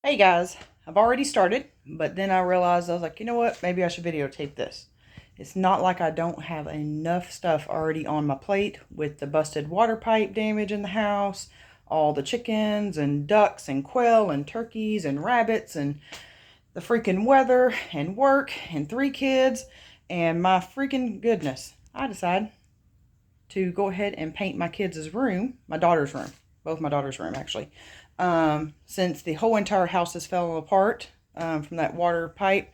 Hey guys, I've already started, but then I realized I was like, you know what? Maybe I should videotape this. It's not like I don't have enough stuff already on my plate with the busted water pipe damage in the house, all the chickens and ducks and quail and turkeys and rabbits and the freaking weather and work and 3 kids and my freaking goodness. I decided to go ahead and paint my kids' room, my daughter's room, both my daughter's room actually. Since the whole entire house has fallen apart from that water pipe.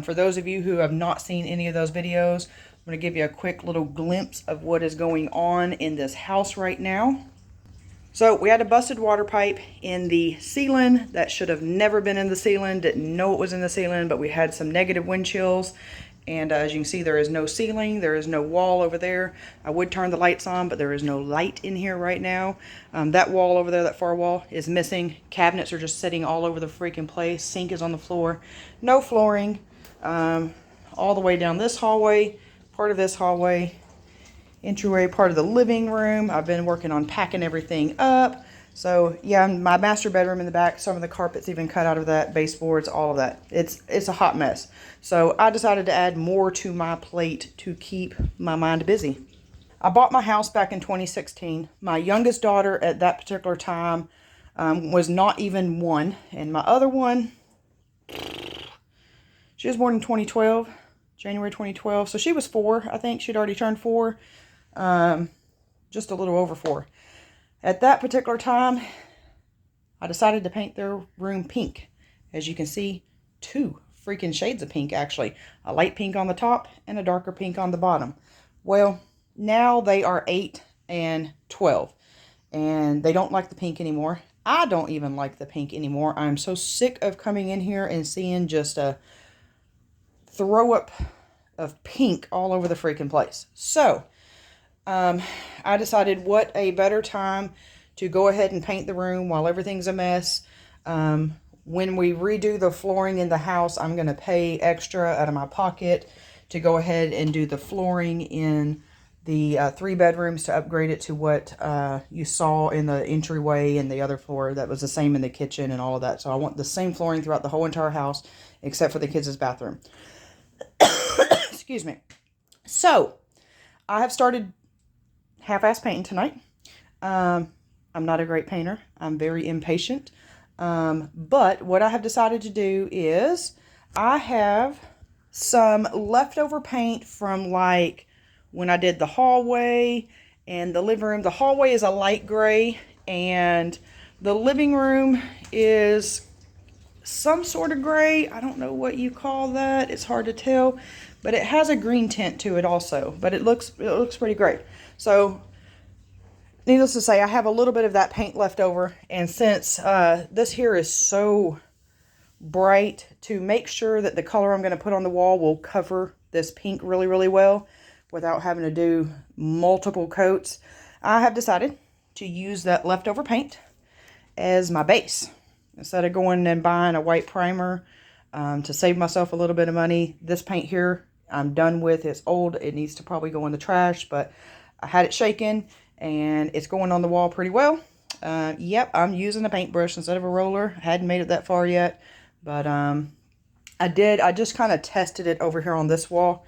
For those of you who have not seen any of those videos, I'm going to give you a quick little glimpse of what is going on in this house right now. So we had a busted water pipe in the ceiling that should have never been in the ceiling. Didn't know it was in the ceiling, but we had some negative wind chills. And as you can see, there is no ceiling. There is no wall over there. I would turn the lights on, but there is no light in here right now. That wall over there, that far wall, is missing. Cabinets are just sitting all over the freaking place. Sink is on the floor. No flooring. All the way down this hallway, part of this hallway, entryway, part of the living room. I've been working on packing everything up. So yeah, my master bedroom in the back, some of the carpets even cut out of that, baseboards, all of that. It's a hot mess. So I decided to add more to my plate to keep my mind busy. I bought my house back in 2016. My youngest daughter at that particular time was not even 1. And my other one, she was born in 2012, January 2012. So she was 4, I think. She'd already turned 4. Just a little over 4. At that particular time, I decided to paint their room pink. As you can see, 2 freaking shades of pink, actually. A light pink on the top and a darker pink on the bottom. Well, now they are 8 and 12. And they don't like the pink anymore. I don't even like the pink anymore. I'm so sick of coming in here and seeing just a throw up of pink all over the freaking place. So, I decided what a better time to go ahead and paint the room while everything's a mess. When we redo the flooring in the house, I'm going to pay extra out of my pocket to go ahead and do the flooring in the 3 bedrooms to upgrade it to what you saw in the entryway and the other floor that was the same in the kitchen and all of that. So I want the same flooring throughout the whole entire house except for the kids' bathroom. Excuse me. So I have started half-ass painting tonight. I'm not a great painter. I'm very impatient. But what I have decided to do is I have some leftover paint from like when I did the hallway and the living room. The hallway is a light gray and the living room is some sort of gray. I don't know what you call that. It's hard to tell, but it has a green tint to it also, but it looks pretty great. So needless to say, I have a little bit of that paint left over, and since this here is so bright, to make sure that the color I'm going to put on the wall will cover this pink really, really well without having to do multiple coats, I have decided to use that leftover paint as my base. Instead of going and buying a white primer to save myself a little bit of money, this paint here I'm done with. It's old. It needs to probably go in the trash, but I had it shaken and it's going on the wall pretty well. Yep, I'm using a paintbrush instead of a roller. I hadn't made it that far yet, but I just kind of tested it over here on this wall,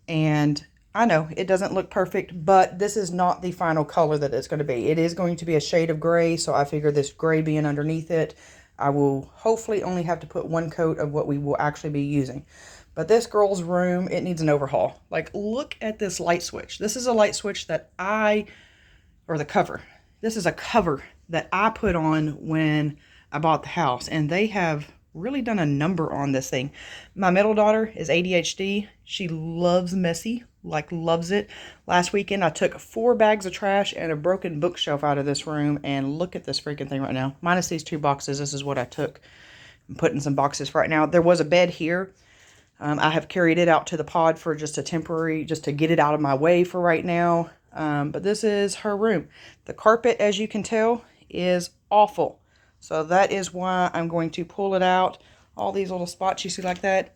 and I know it doesn't look perfect, but this is not the final color that it's going to be. It is going to be a shade of gray, so I figure this gray being underneath it, I will hopefully only have to put 1 coat of what we will actually be using. But this girl's room, it needs an overhaul. Like, look at this light switch. This is a light switch that or the cover. This is a cover that I put on when I bought the house, and they have really done a number on this thing. My middle daughter is ADHD. She loves messy, like loves it. Last weekend, I took 4 bags of trash and a broken bookshelf out of this room, and look at this freaking thing right now. Minus these 2 boxes, this is what I took. I'm putting some boxes for right now. There was a bed here. I have carried it out to the pod for just a temporary, just to get it out of my way for right now. But this is her room. The carpet, as you can tell, is awful. So that is why I'm going to pull it out. All these little spots you see like that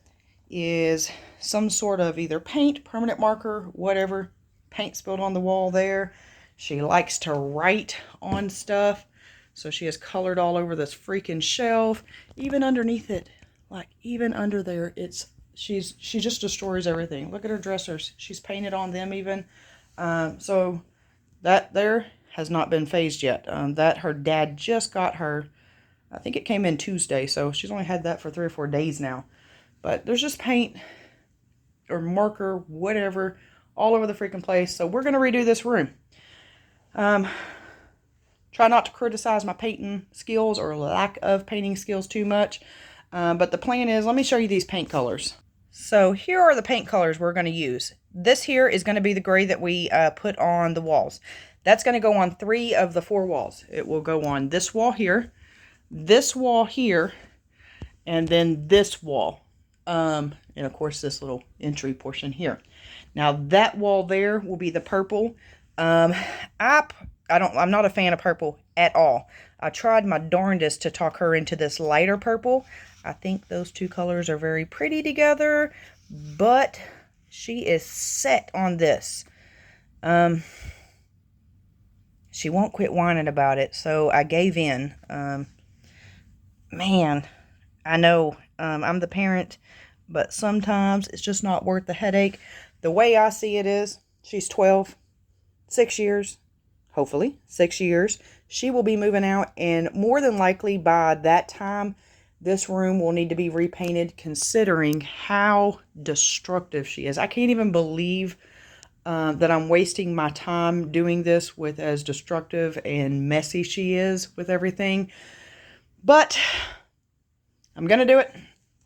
is some sort of either paint, permanent marker, whatever. Paint spilled on the wall there. She likes to write on stuff. So she has colored all over this freaking shelf, even underneath it, like even under there. She just destroys everything. Look at her dressers. She's painted on them even. So that there has not been phased yet. That her dad just got her. I think it came in Tuesday, so she's only had that for 3 or 4 days now. But there's just paint or marker, whatever, all over the freaking place. So we're going to redo this room. Try not to criticize my painting skills or lack of painting skills too much. But the plan is, let me show you these paint colors. So here are the paint colors we're going to use. This here is going to be the gray that we put on the walls. That's going to go on 3 of the 4 walls. It will go on this wall here, and then this wall. And of course this little entry portion here. Now that wall there will be the purple. I'm not a fan of purple at all. I tried my darndest to talk her into this lighter purple. I think those 2 colors are very pretty together, but she is set on this. She won't quit whining about it, so I gave in. Man, I know I'm the parent, but sometimes it's just not worth the headache. The way I see it is, she's 12, 6 years, hopefully 6 years. She will be moving out, and more than likely by that time, this room will need to be repainted, considering how destructive she is. I can't even believe that I'm wasting my time doing this with as destructive and messy she is with everything. But I'm going to do it.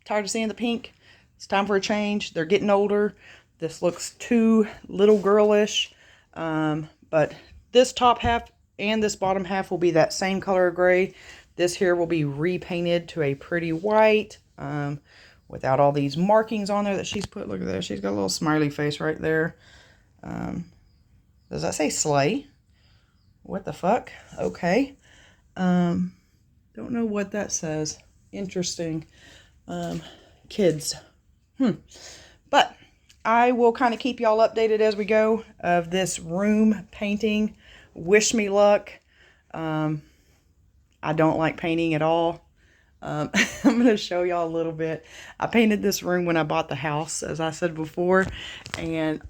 Tired of seeing the pink. It's time for a change. They're getting older. This looks too little girlish. But this top half and this bottom half will be that same color of gray. This here will be repainted to a pretty white, without all these markings on there that she's put. Look at that. She's got a little smiley face right there. Does that say slay? What the fuck? Okay. Don't know what that says. Interesting. Kids. But I will kind of keep y'all updated as we go of this room painting. Wish me luck. I don't like painting at all. I'm going to show y'all a little bit. I painted this room when I bought the house, as I said before, and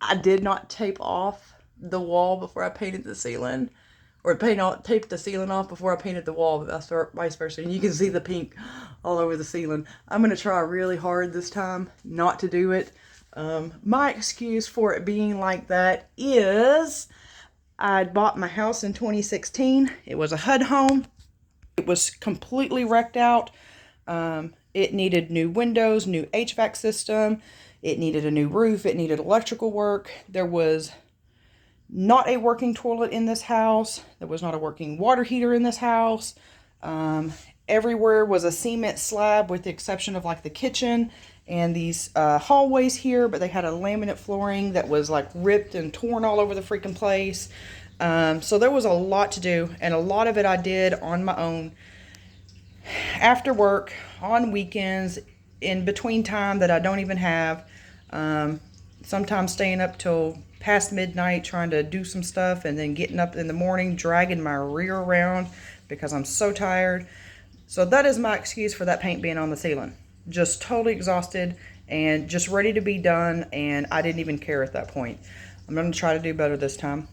I did not tape off the wall before I painted the ceiling, or tape the ceiling off before I painted the wall, but vice versa. And you can see the pink all over the ceiling. I'm going to try really hard this time not to do it. My excuse for it being like that is I bought my house in 2016. It was a HUD home. It was completely wrecked out. It needed new windows, new HVAC system. It needed a new roof. It needed electrical work. There was not a working toilet in this house. There was not a working water heater in this house. Everywhere was a cement slab with the exception of like the kitchen and these hallways here, but they had a laminate flooring that was like ripped and torn all over the freaking place. So there was a lot to do, and a lot of it I did on my own after work, on weekends, in between time that I don't even have. Sometimes staying up till past midnight trying to do some stuff, and then getting up in the morning dragging my rear around because I'm so tired. So that is my excuse for that paint being on the ceiling. Just totally exhausted and just ready to be done, and I didn't even care at that point. I'm going to try to do better this time.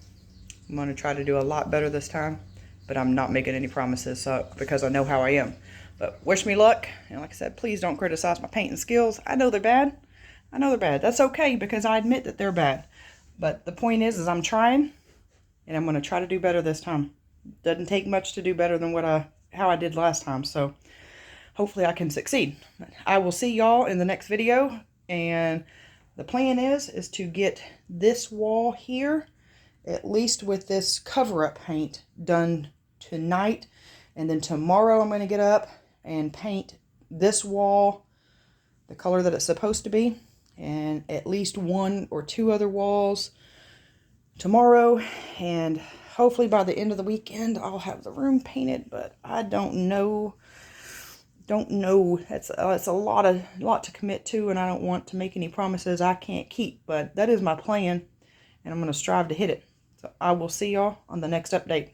I'm going to try to do a lot better this time, but I'm not making any promises because I know how I am. But wish me luck, and like I said, please don't criticize my painting skills. I know they're bad. I know they're bad. That's okay, because I admit that they're bad. But the point is I'm trying, and I'm going to try to do better this time. Doesn't take much to do better than how I did last time, so hopefully I can succeed. I will see y'all in the next video, and the plan is to get this wall here, at least with this cover-up paint, done tonight, and then tomorrow I'm going to get up and paint this wall the color that it's supposed to be, and at least 1 or 2 other walls tomorrow, and hopefully by the end of the weekend I'll have the room painted, but I don't know. It's a lot to commit to, and I don't want to make any promises I can't keep, but that is my plan, and I'm going to strive to hit it. So I will see y'all on the next update.